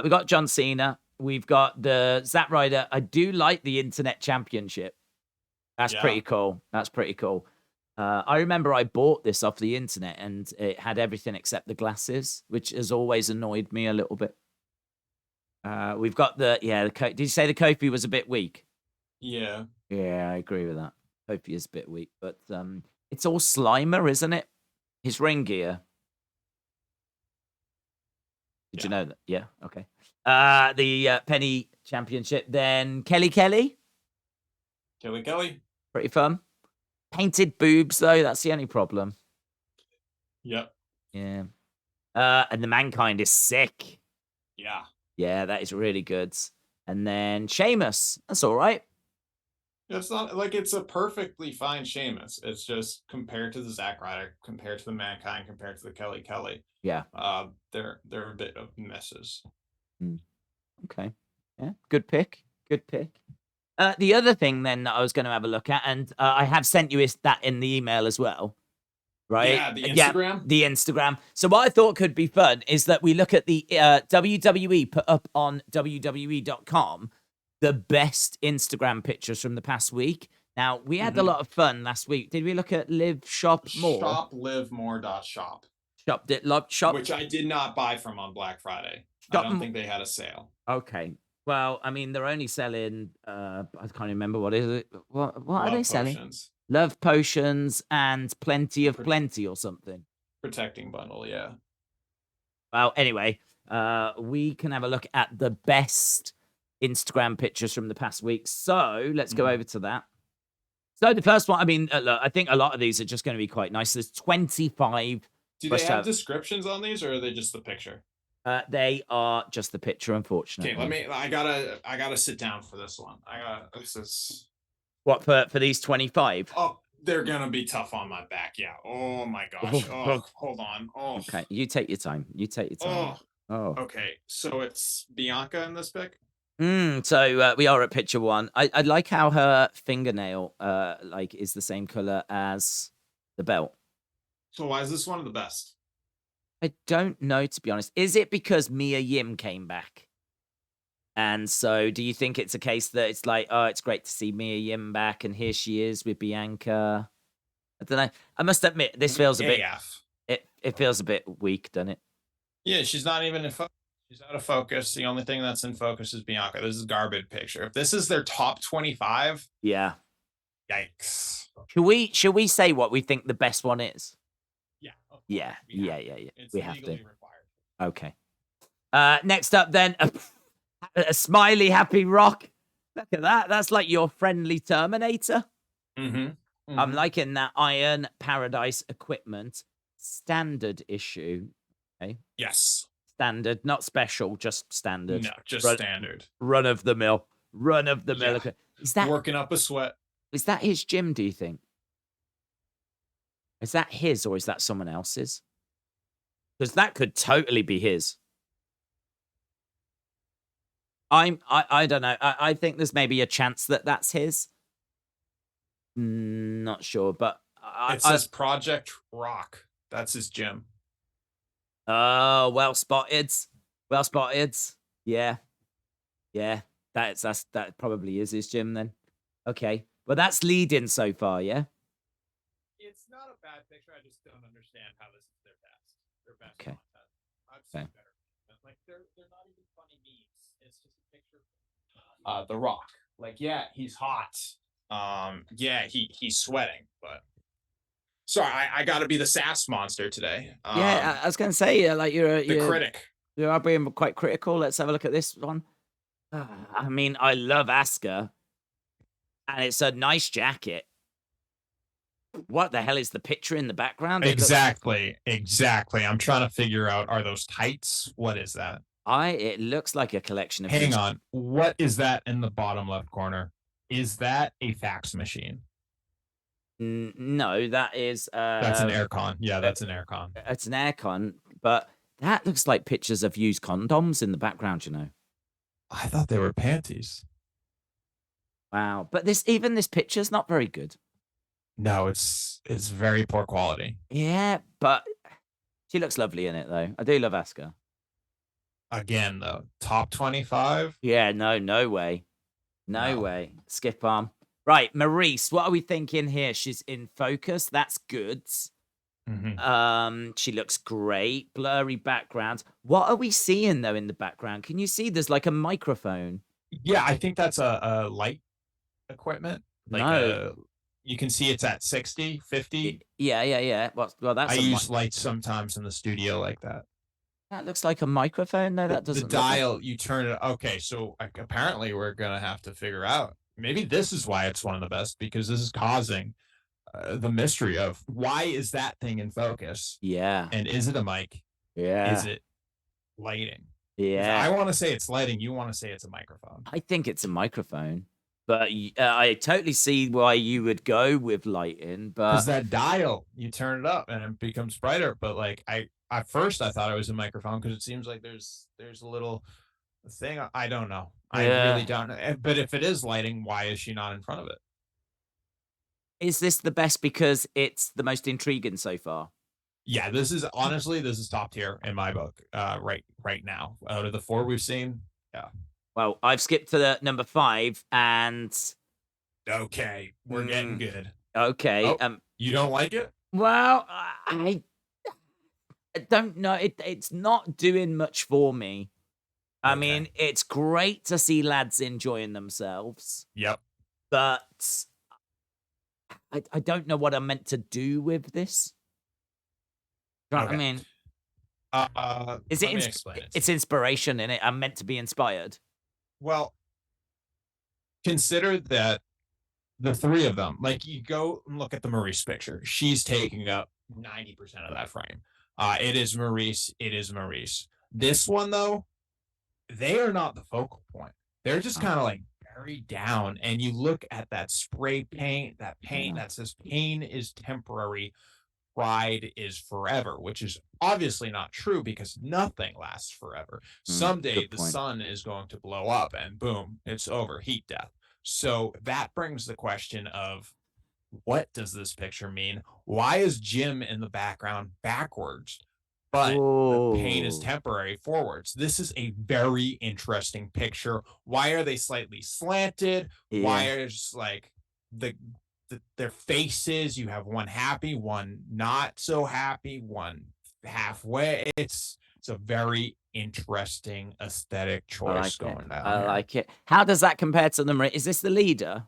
we got John Cena. We've got the Zack Ryder. I do like the Internet Championship. That's pretty cool. I remember I bought this off the internet and it had everything except the glasses, which has always annoyed me a little bit. We've got the did you say the Kofi was a bit weak? Yeah. Yeah, I agree with that. Kofi is a bit weak, but it's all Slimer, isn't it? His ring gear. Did you know that? Yeah, okay. The Penny Championship, then Kelly, Kelly. pretty fun. Painted boobs though, that's the only problem. Yep. Yeah. And the Mankind is sick. Yeah. Yeah, that is really good. And then Sheamus, that's all right. It's not like it's a perfectly fine Sheamus. It's just compared to the Zack Ryder, compared to the Mankind, compared to the Kelly. Yeah. They're a bit of messes. Okay. Yeah. Good pick. Good pick. The other thing then that I was going to have a look at, and I have sent you that in the email as well, right? Yeah, the Instagram. The Instagram. So what I thought could be fun is that we look at the WWE put up on WWE.com the best Instagram pictures from the past week. Now, we had a lot of fun last week. Did we look at Live Shop More? Shoplivemore.shop. Shop. Which I did not buy from on Black Friday. I don't think they had a sale. Okay. Well, I mean, they're only selling, I can't remember what is it. What are they selling? Potions. Love potions and plenty of plenty or something. Protecting bundle, yeah. Well, anyway, we can have a look at the best Instagram pictures from the past week. So let's go over to that. So the first one, I mean, look, I think a lot of these are just going to be quite nice. There's 25. Do they have descriptions on these, or are they just the picture? They are just the picture, unfortunately. Okay, I gotta sit down for this one. This is what for these 25. Oh, they're gonna be tough on my back. Yeah. Oh my gosh. Oh, hold on. Oh. Okay, you take your time. Oh. Okay, so it's Bianca in this pic. So we are at picture one. I like how her fingernail is the same color as the belt. So why is this one of the best? I don't know, to be honest. Is it because Mia Yim came back? And so do you think it's a case that it's like, oh, it's great to see Mia Yim back, and here she is with Bianca? I don't know. I must admit, this feels a bit... It feels a bit weak, doesn't it? Yeah, she's not even in focus. She's out of focus. The only thing that's in focus is Bianca. This is a garbage picture. If this is their top 25... Yeah. Yikes. Should we say what we think the best one is? Yeah. Yeah. It's we have to. required. Okay. Next up, then, a smiley, happy Rock. Look at that. That's like your friendly Terminator. I'm liking that Iron Paradise Equipment standard issue. Okay. Yes. Standard, not special, just standard. No, just standard. Run of the mill. Yeah. Is that working up a sweat? Is that his gym, do you think? Is that his, or is that someone else's? Because that could totally be his. I don't know. I think there's maybe a chance that that's his. Not sure, but it says Project Rock. That's his gym. Oh, well spotted. Well spotted. Yeah. That probably is his gym then. Okay. Well, that's leading so far, yeah? It's not a bad picture. I just don't understand how this is their best Okay. content. I've seen better. Like they're not even funny memes. It's just a picture. The Rock. Like, yeah, he's hot. Yeah, he's sweating, but sorry, I got to be the sass monster today. Yeah, I was gonna say, like you're the critic. You are being quite critical. Let's have a look at this one. I mean, I love Asuka, and it's a nice jacket. What the hell is the picture in the background? Exactly. I'm trying to figure out, are those tights? What is that? It looks like a collection of... Hang on. What is that in the bottom left corner? Is that a fax machine? No, that is... that's an aircon. Yeah, that's an aircon. It's an aircon, but that looks like pictures of used condoms in the background, you know. I thought they were panties. Wow. But this picture's not very good. No, it's very poor quality. Yeah, but she looks lovely in it, though. I do love Asuka. Again, though, top 25? Yeah, no way. No way. Skip on. Right, Maurice, what are we thinking here? She's in focus. That's good. She looks great. Blurry background. What are we seeing though in the background? Can you see there's like a microphone? Yeah, I think that's a light equipment. Like No. you can see it's at 60, 50. Yeah. Well, that's I a use lights sometimes in the studio like that. that looks like a microphone. No, that The doesn't look like... dial, you turn it. Okay, so apparently we're gonna have to figure out. Maybe this is why it's one of the best, because this is causing the mystery of why is that thing in focus, Yeah. and is it a mic? Yeah. Is it lighting? Yeah. I want to say it's lighting. You want to say it's a microphone. I think it's a microphone, but I totally see why you would go with lighting. Because But that dial, you turn it up and it becomes brighter. But like at first I thought it was a microphone, because it seems like there's a little thing. I don't know. I really don't know. But if it is lighting, why is she not in front of it? is this the best because it's the most intriguing so far? Yeah, this is honestly, this is top tier in my book. Right now, out of the 4 we've seen. Yeah. Well, I've skipped to the number 5, and Okay, we're getting good. okay. Oh, you don't like it? Well, I don't know. It's not doing much for me. I Okay. mean, it's great to see lads enjoying themselves, Yep. but I don't know what I'm meant to do with this. Right? Okay. I mean, is let it? me explain it. It's inspiration in it. I'm meant to be inspired. Well, consider that the 3 of them, like, you go and look at the Maurice picture. She's taking up 90% of that frame. It is Maurice. It is Maurice. This one, though, they are not the focal point. They're just kind of like buried down. And you look at that spray paint, that paint that says pain is temporary, pride is forever, which is obviously not true, because nothing lasts forever. Someday good the point. sun is going to blow up and boom, it's over, heat death. So that brings the question of, what does this picture mean? Why is Jim in the background backwards, but the pain is Whoa. temporary forwards? This is a very interesting picture. Why are they slightly slanted? Why Yeah. is like their faces? You have one happy, one not so happy, one halfway. It's a very interesting aesthetic I choice like going it. down I here. like it. How does that compare to the? Is this the leader?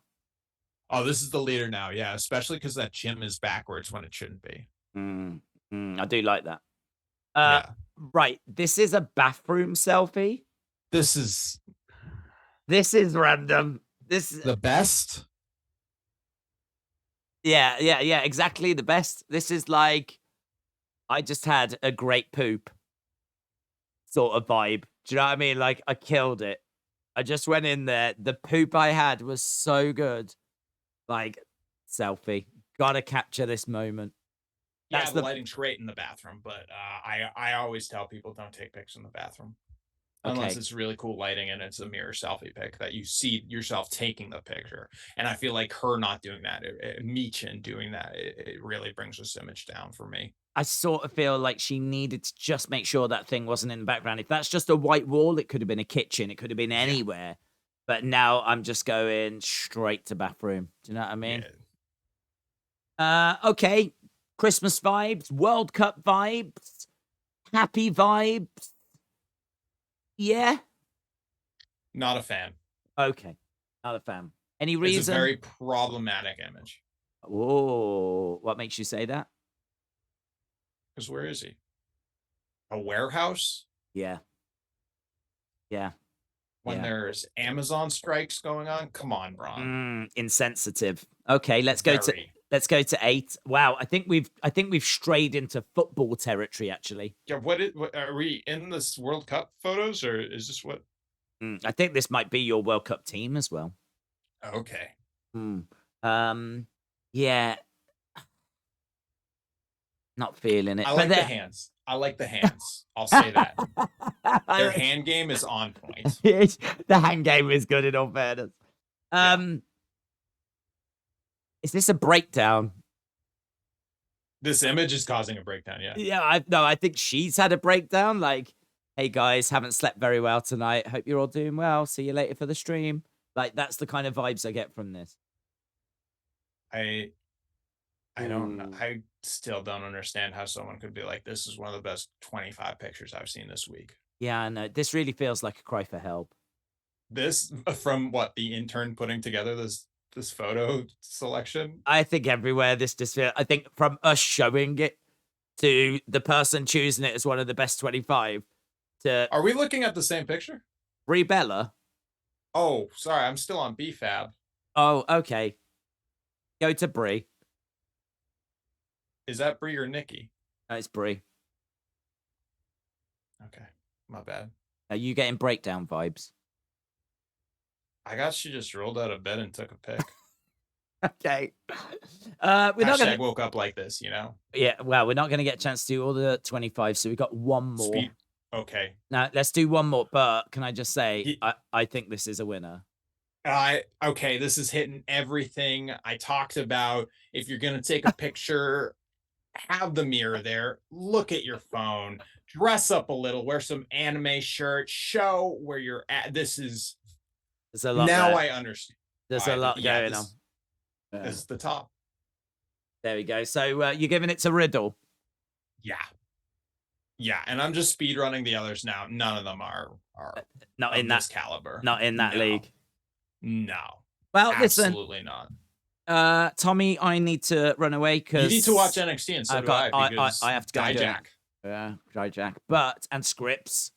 Oh, this is the leader now. Yeah, especially because that Jim is backwards when it shouldn't be. I do like that. Yeah. Right. This is a bathroom selfie. This is random. This is the best. yeah. Exactly the best. This is like, I just had a great poop sort of vibe. Do you know what I mean? Like, I killed it. I just went in there. The poop I had was so good. Like, selfie. Gotta capture this moment. Yeah, That's the the lighting's great in the bathroom, but I always tell people, don't take pics in the bathroom unless Okay. it's really cool lighting and it's a mirror selfie pic that you see yourself taking the picture. And I feel like her not doing that, Meechin doing that, it really brings this image down for me. I sort of feel like she needed to just make sure that thing wasn't in the background. If that's just a white wall, it could have been a kitchen. It could have been anywhere. But now I'm just going straight to bathroom. Do you know what I mean? Okay. Christmas vibes, World Cup vibes, happy vibes. Yeah. Not a fan. Okay. Not a fan. Any It's reason? a very problematic image. Oh, what makes you say that? Because where is he? A warehouse? Yeah. When there's Amazon strikes going on? Come on, Braun. Insensitive. Okay, let's go to 8. Wow, I think we've strayed into football territory, actually. Yeah, what are we in this World Cup photos, or is this what? I think this might be your World Cup team as well. Okay. Yeah. Not feeling it. I like the hands. I'll say that. Their hand game is on point. The hand game is good, in all fairness. Is this a breakdown? This image is causing a breakdown, yeah. Yeah, I think she's had a breakdown. Like, hey guys, haven't slept very well tonight. Hope you're all doing well. See you later for the stream. Like, that's the kind of vibes I get from this. I don't know. still don't understand how someone could be like, this is one of the best 25 pictures I've seen this week. Yeah, I know. This really feels like a cry for help. This from what the intern putting together this photo selection. I think everywhere this just feels, I think from us showing it to the person choosing it as one of the best 25 to Are we looking at the same picture? Brie Bella. Oh, sorry, I'm still on BFAB. Oh, okay. Go to Brie. Is that Brie or Nikki? No, it's Brie. Okay, my bad. Are you getting breakdown vibes? I got she just rolled out of bed and took a pic. Okay. We're not gonna woke up like this, you know? Yeah, well, we're not gonna get a chance to do all the 25, so we've got one more. Speed. Okay. Now let's do one more, but can I just say I think this is a winner. Okay, this is hitting everything I talked about. If you're gonna take a picture, have the mirror there, look at your phone, dress up a little, wear some anime shirt, show where you're at. There's a lot now there. I understand. There's a lot going on. This is the top. There we go. So you're giving it to Riddle. Yeah, and I'm just speed running the others now. None of them are not in this that caliber. Not in that league. No. Well, absolutely not. Tommy, I need to run away because you need to watch NXT, and so do I. Because I have to go. Jack. Yeah, Jack. And Scripps.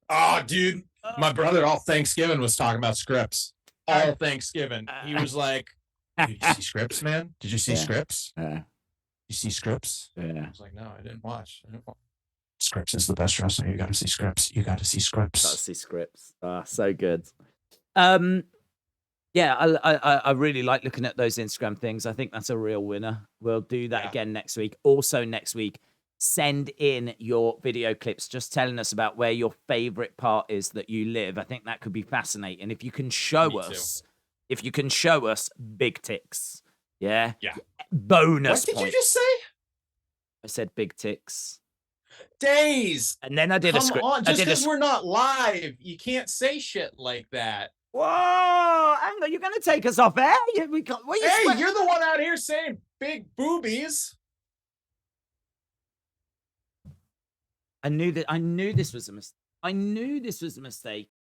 Oh, dude, my brother all Thanksgiving was talking about Scripps. All Thanksgiving, he was like, "Did you see Scripps, man? Did you see Scripps? You see Scripps?" Yeah. I was like, "No, I didn't watch. Scripps is the best wrestler. You got to see Scripps. You got to see Scripps. Got to see Scripps. So good. Yeah, I really like looking at those Instagram things. I think that's a real winner. We'll do that again next week. Also next week, send in your video clips just telling us about where your favorite part is that you live. I think that could be fascinating. If you can show us big ticks. Yeah. Bonus What did point. you just say? I said big ticks. Days. And then I did a script. Just because we're not live, you can't say shit like that. Whoa, hang on, you're gonna take us off air? You're the one out here saying big boobies. I knew this was a mistake.